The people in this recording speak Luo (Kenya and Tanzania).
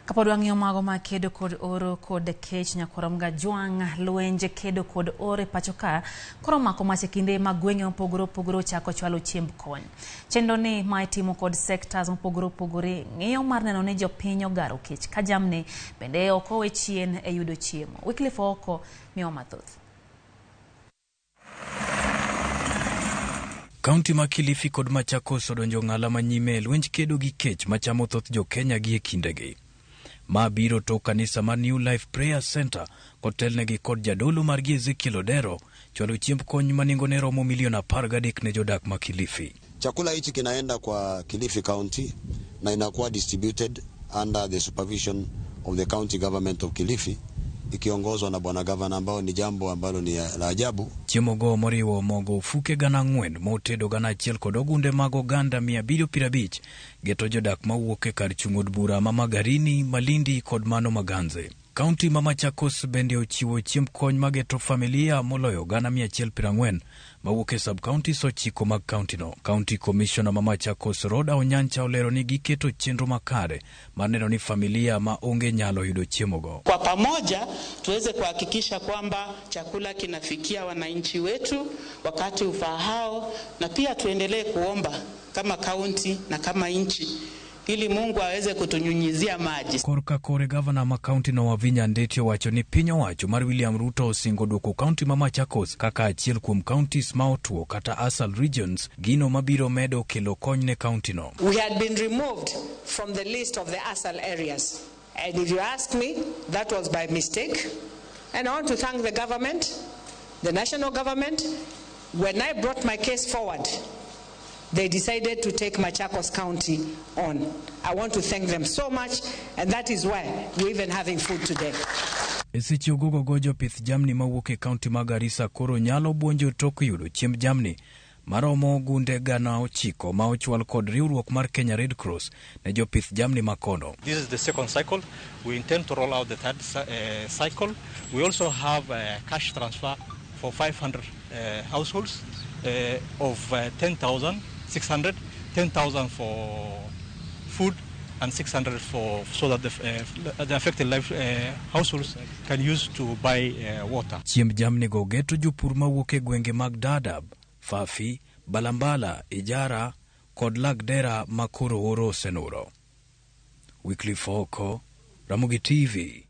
Kapod wang'iyo mago ma kedo kod oro kod kech nyakoramga jwang' lwenje kedo kod ore pachoka koro mako mach kinde mag gwenge mopogore opogore chako chwalo chiemb kony. Chenro ni ma itimo kod sectors mopogore opogore ng'iyo mar neno ni jopiny ogaro kech ka jamni bende ok owe chien e yudo chiemo. Wycliffe oko miwa mathoth. Kaunti ma Kilifi kod Machakos odonjo ng'ala manyime lwenj kedo gi kech machamo thoth jo Kenya gi e kindegi. Ma biro to kanisa mar New Life Prayer Center kotelnegi kod jadolo mar Ezekiel Odero chwalo chiemb kony maningone romo milioni 13 ne jodak ma Kilifi. Chakula hichi kinaenda kwa Kilifi County na inakuwa distributed under the supervision of the county government of Kilifi, ikiongozwa na bwana gavana, ambao ni jambo ambalo ni la ajabu. Chiemo go moriwo mogo fuke gana 4 motedo gana 1 kod ogunde mago ganda 750 geto jodak mawuok e kar chung'od bura ma Magarini, Malindi kod mano Maganze. Kaunti ma Machakos bende ochiwo chiemb kony mageto familia moloyo gana 140 mawuok e sub-counties 9 mag kaunti no. County Commissioner ma Machakos Roda Onyancha olero ni giketo chenro makare mar neno ni familia ma onge nyalo yudo chiemo go. Kwa pamoja tuweze kuhakikisha kwamba chakula kinafikia wananchi wetu wakati ufahao, na pia tuendelee kuomba kama kaunti na kama nchi ili Mungu aweze kutunyunyizia maji. Korka kore gavana ma kaunti no Wavinya Ndeti owacho ni piny owacho mar William Ruto osingo duoko kaunti ma Machakos kaka achiel kuom counties ma otuo kata ASAL regions gino mabiro medo kelo kony ne kaunti no. We had been removed from the list of the ASAL areas, and if you ask me, that was by mistake. And I want to thank the government, the national government. When I brought my case forward, they decided to take Machakos County on. I want to thank them so much, and that is why we're even having food today. Esicho gojo pith jamni mawuok e kaunti ma Garissa koro nyalo buonjo tok yudo chiemb jamni maromo gunde gana 9 ma ochwal kod riwruok mar Kenya Red Cross ne jopith jamni makono. This is the second cycle. We intend to roll out the third cycle. We also have a cash transfer for 500 households of 10,600, 10,000 for food and 600 for so that the affected households can use to buy water. Chiemb jamni go geto jopur mawuok e gwenge mag Dadaab, Fafi, Balambala, Ijara kod Lagdera makoro oro senuro. Wycliffe oko, Ramogi TV.